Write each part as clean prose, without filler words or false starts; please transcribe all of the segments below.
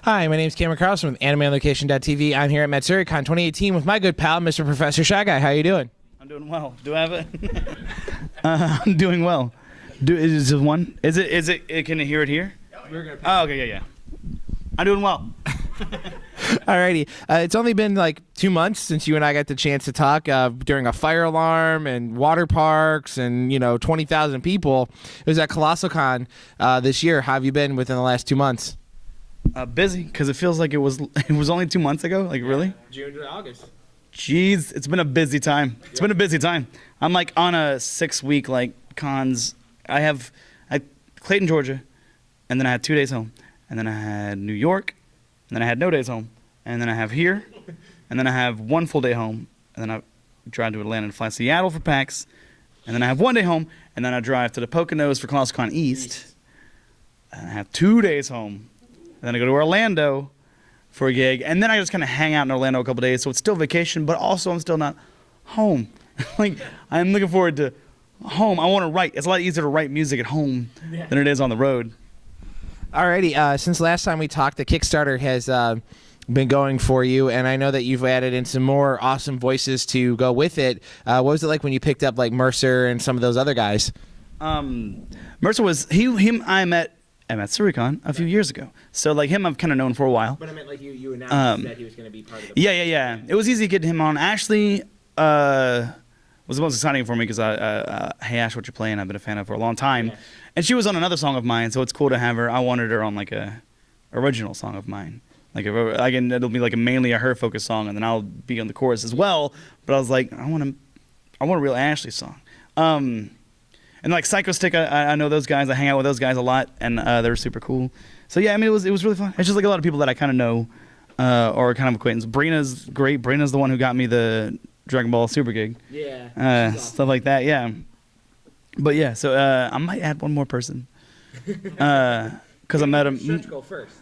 Hi, my name is Cameron Carlson with AnimeOnLocation.tv. I'm here at Matsuricon 2018 with my good pal, Mr. Professor Shyguy. How you doing? I'm doing well. Do I have it? I'm doing well. Is it one? Is it? Can you hear it here? Oh, okay, yeah. I'm doing well. Alrighty. It's only been like 2 months since you and I got the chance to talk during a fire alarm and water parks and 20,000 people. It was at ColossalCon this year. How have you been within the last 2 months? Busy, because it feels like it was only 2 months ago. Like really? June to August. Jeez, it's been a busy time. It's been a busy time. I'm like on a 6-week like cons. I Clayton, Georgia, and then I had 2 days home, and then I had New York, and then I had no days home, and then I have here, and then I have 1 full day home, and then I drive to Atlanta and fly to Seattle for PAX, and then I have 1 day home, and then I drive to the Poconos for ColossalCon East, and I have 2 days home, and then I go to Orlando for a gig, and then I just kind of hang out in Orlando a couple days, so it's still vacation, but also I'm still not home. Like, I'm looking forward to home. I want to write. It's a lot easier to write music at home than it is on the road. Alrighty, since last time we talked, the Kickstarter has been going for you, and I know that you've added in some more awesome voices to go with it. What was it like when you picked up like Mercer and some of those other guys? Mercer was him. I met at Matsuricon a few years ago, so like him, I've kind of known for a while. But I meant like you announced that he was going to be part of the. Yeah. It was easy to get him on. Ashley was the most exciting for me because Hey Ash, What You Playing? I've been a fan of for a long time. Yeah. And she was on another song of mine, so it's cool to have her. I wanted her on like a original song of mine. Like it'll be like mainly a her focused song, and then I'll be on the chorus as well. But I was like, I want a real Ashley song. And like Psycho Stick, I know those guys. I hang out with those guys a lot, and they're super cool. So yeah, I mean it was really fun. It's just like a lot of people that I kind of know or kind of acquaintance. Brina's great. Brina's the one who got me the Dragon Ball Super gig. Yeah. Stuff like that. Yeah. But yeah, so I might add one more person, because I met him. Stretch goal first.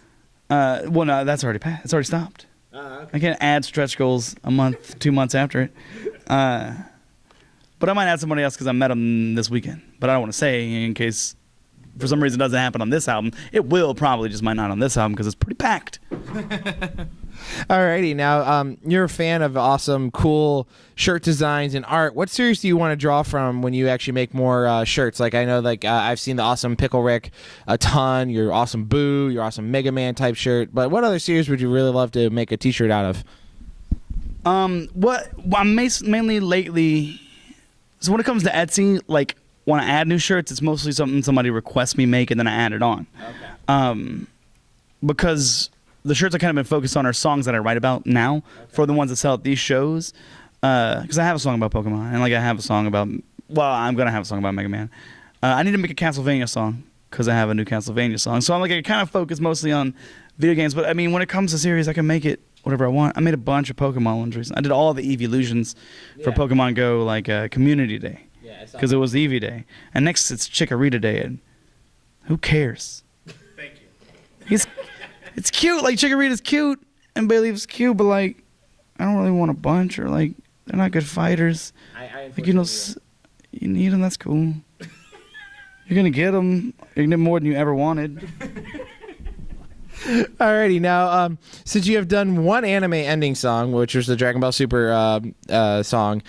Well, no, that's already passed. It's already stopped. Okay. I can't add stretch goals a month, 2 months after it. But I might add somebody else because I met him this weekend. But I don't want to say in case for some reason it doesn't happen on this album. It will probably, just might not on this album because it's pretty packed. Alrighty, now you're a fan of awesome, cool shirt designs and art. What series do you want to draw from when you actually make more shirts? Like I know, like I've seen the awesome Pickle Rick a ton. Your awesome Boo, your awesome Mega Man type shirt. But what other series would you really love to make a T-shirt out of? What I'm mainly lately. So when it comes to Etsy, like when I add new shirts, it's mostly something somebody requests me make, and then I add it on. Okay. Because the shirts I kind of been focused on are songs that I write about now for the ones that sell at these shows. Because I have a song about Pokemon, and like I have a song about, well, I'm gonna have a song about Mega Man. I need to make a Castlevania song because I have a new Castlevania song. So I'm like I kind of focus mostly on video games. But I mean, when it comes to series, I can make it whatever I want. I made a bunch of Pokemon ones recently. I did all the Eeveelutions for Pokemon Go, like Community Day, because it was Eevee Day, and next it's Chikorita Day, and who cares? Thank you. It's cute. Like Chikorita's cute, and Bayleef's cute, but like I don't really want a bunch, or like they're not good fighters. Like you need them. That's cool. You're gonna get them. You're gonna get more than you ever wanted. Alrighty, now since you have done one anime ending song, which was the Dragon Ball Super song,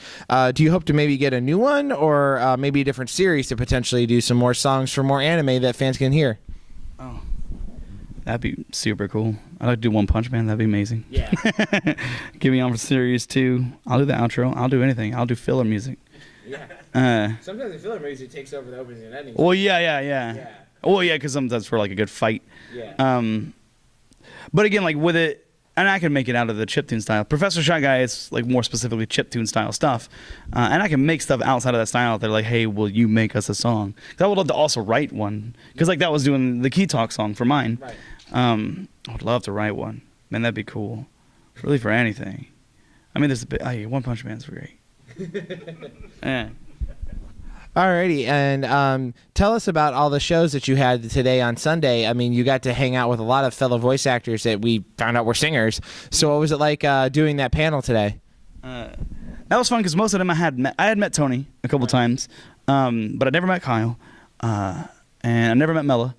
do you hope to maybe get a new one, or maybe a different series to potentially do some more songs for more anime that fans can hear? Oh, that'd be super cool. I'd like to do One Punch Man. That'd be amazing. Yeah. Get me on for series 2. I'll do the outro. I'll do anything. I'll do filler music. Yeah. Sometimes the filler music takes over the opening and ending. Well, yeah. Oh yeah, because sometimes for like a good fight. Yeah. But again, like with it, and I can make it out of the chiptune style. Professor Shyguy is like more specifically chiptune style stuff, and I can make stuff outside of that style. They're like, hey, will you make us a song? Because I would love to also write one. Because like that was doing the Key Talk song for mine. Right. I would love to write one. Man, that'd be cool. Really for anything. I mean, there's a bit. One Punch Man's great. Yeah. Alrighty, and tell us about all the shows that you had today on Sunday. I mean, you got to hang out with a lot of fellow voice actors that we found out were singers. So what was it like doing that panel today? That was fun because most of them I had met Tony a couple times, but I never met Kyle, and I never met Mela,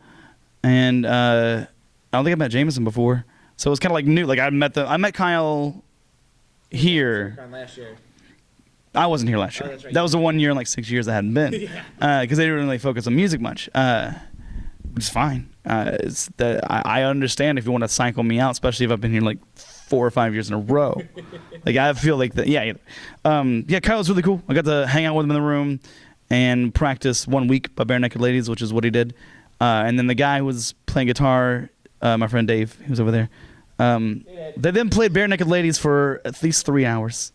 and I don't think I met Jameson before. So it was kind of like new. Like I met Kyle here. Matsuricon last year. I wasn't here last year. Oh, that's right. That was the 1 year in like 6 years I hadn't been, because they didn't really focus on music much, which is fine. I understand if you want to cycle me out, especially if I've been here like 4 or 5 years in a row. Like I feel like that. Yeah, Kyle was really cool. I got to hang out with him in the room and practice 1 week by Bare Naked Ladies, which is what he did. And then the guy who was playing guitar, my friend Dave, he was over there. They then played Bare Naked Ladies for at least 3 hours.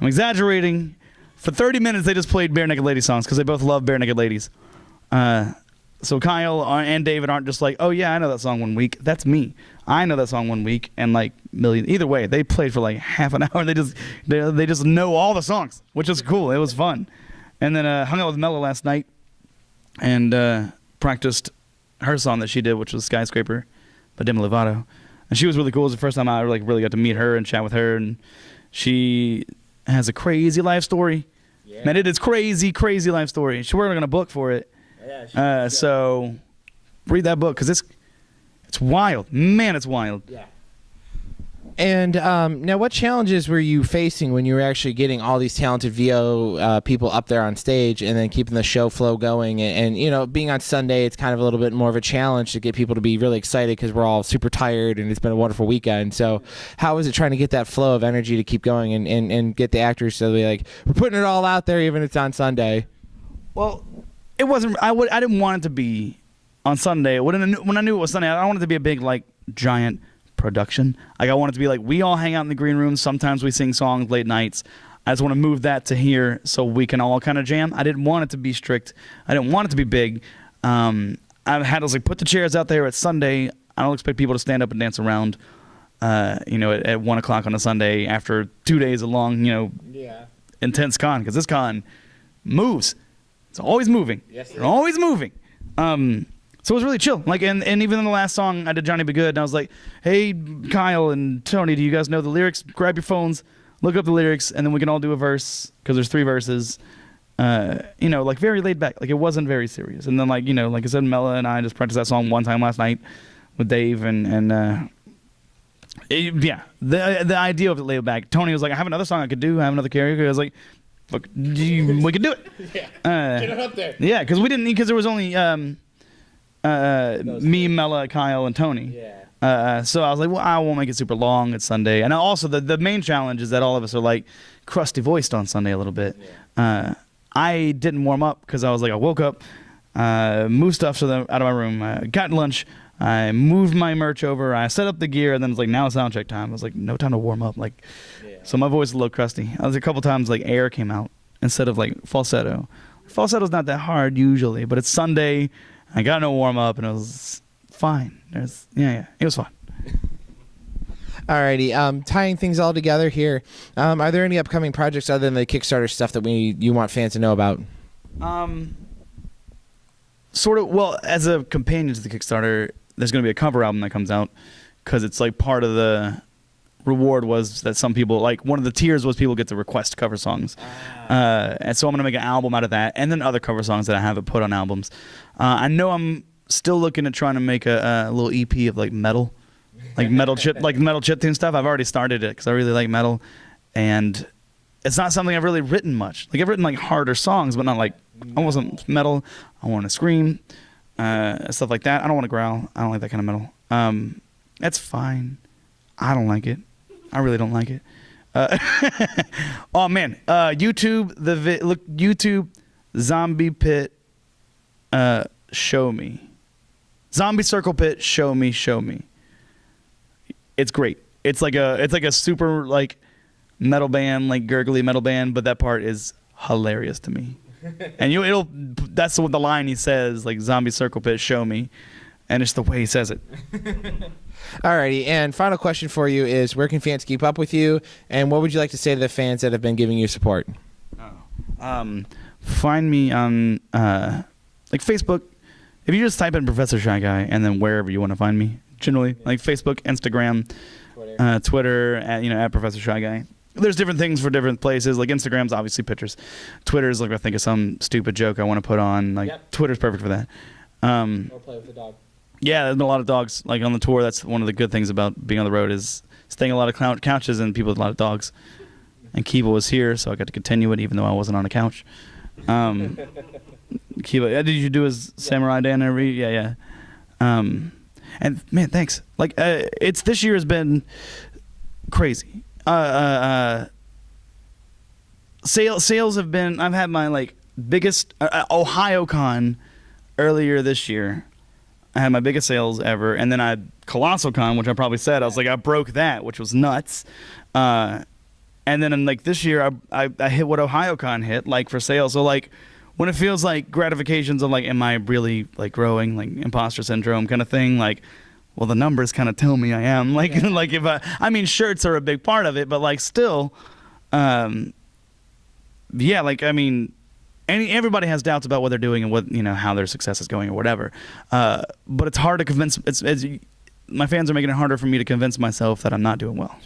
I'm exaggerating. For 30 minutes, they just played Bare Naked Ladies songs because they both love Bare Naked Ladies. So Kyle and David aren't just like, oh yeah, I know that song 1 week. That's me. I know that song 1 week, and like million. Either way, they played for like half an hour. They just know all the songs, which is cool. It was fun. And then hung out with Mella last night and practiced her song that she did, which was Skyscraper by Demi Lovato. And she was really cool. It was the first time I really got to meet her and chat with her. And she has a crazy life story. Yeah. Man, it is crazy life story. She worked on a book for it. Yeah, so read that book because it's wild. Man, it's wild. Yeah. And now, what challenges were you facing when you were actually getting all these talented VO people up there on stage and then keeping the show flow going? And you know, being on Sunday, it's kind of a little bit more of a challenge to get people to be really excited because we're all super tired and it's been a wonderful weekend. So how was it trying to get that flow of energy to keep going and get the actors to be like, we're putting it all out there even if it's on Sunday? Well, it wasn't. I didn't want it to be on Sunday. When I knew it was Sunday, I don't want it to be a big like giant production. Like I want it to be like we all hang out in the green room. Sometimes we sing songs late nights. I just want to move that to here so we can all kind of jam. I didn't want it to be strict. I didn't want it to be big. I had to like put the chairs out there at Sunday. I don't expect people to stand up and dance around. At 1 o'clock on a Sunday after 2 days of long, intense con, because this con moves. It's always moving. Yes, it's always moving. So it was really chill. Like, and even in the last song, I did Johnny Be Good, and I was like, hey, Kyle and Tony, do you guys know the lyrics? Grab your phones, look up the lyrics, and then we can all do a verse, because there's 3 verses. Like very laid back. Like, it wasn't very serious. And then, like I said, Mella and I just practiced that song one time last night with Dave, the idea of it laid back. Tony was like, I have another song I could do. I have another karaoke. I was like, look, we can do it. Get it up there. Yeah, because there was only me, Mella, Kyle, and Tony. Yeah. So I was like, well, I won't make it super long. It's Sunday. And also the main challenge is that all of us are like crusty voiced on Sunday a little bit. Yeah. I didn't warm up because I was like, I woke up, moved stuff out of my room, got lunch, I moved my merch over, I set up the gear, and then it's like, now it's sound check time. I was like, no time to warm up. So my voice is a little crusty. I was a couple times like air came out instead of like falsetto. Falsetto's not that hard usually, but it's Sunday. I got no warm up, and it was fine. It was fun. Alrighty, tying things all together here. Are there any upcoming projects other than the Kickstarter stuff that you want fans to know about? Sort of. Well, as a companion to the Kickstarter, there's going to be a cover album that comes out because it's like part of the reward was that some people, like one of the tiers was people get to request cover songs. And so I'm going to make an album out of that, and then other cover songs that I haven't put on albums. I know I'm still looking at trying to make a little EP of like metal chiptune stuff. I've already started it because I really like metal, and it's not something I've really written much. Like I've written like harder songs, but not like I wasn't metal. I want to scream, stuff like that. I don't want to growl. I don't like that kind of metal. That's fine. I don't like it. I really don't like it. Oh man, YouTube YouTube Zombie Pit. Show me. Zombie Circle Pit. Show me. It's great. It's like a super like metal band, like gurgly metal band, but that part is hilarious to me. And that's what the line he says, like Zombie Circle Pit, show me, and it's the way he says it. Alrighty, and final question for you is, where can fans keep up with you, and what would you like to say to the fans that have been giving you support? Find me on like Facebook. If you just type in Professor Shyguy and then wherever you want to find me, generally like Facebook, Instagram, Twitter, at Professor Shyguy. There's different things for different places. Like Instagram's obviously pictures. Twitter's like I think of some stupid joke I want to put on. Like Twitter's perfect for that. Or play with the dog. Yeah, there's been a lot of dogs like on the tour. That's one of the good things about being on the road is staying a lot of couches and people with a lot of dogs. And Kiva was here, so I got to continue it even though I wasn't on a couch. Kiva, did you do his Samurai Dan every? Yeah. And man, thanks. Like this year has been crazy. Sales have been. I've had my like biggest OhioCon earlier this year. I had my biggest sales ever, and then I had ColossalCon, which I probably said I was like I broke that, which was nuts. And then like this year I hit what OhioCon hit like for sales. So like when it feels like gratifications of like am I really like growing, like imposter syndrome kind of thing, like well the numbers kind of tell me I am. Like like if I mean shirts are a big part of it, but like still yeah, like I mean everybody has doubts about what they're doing and what how their success is going or whatever. But it's hard to convince. My fans are making it harder for me to convince myself that I'm not doing well.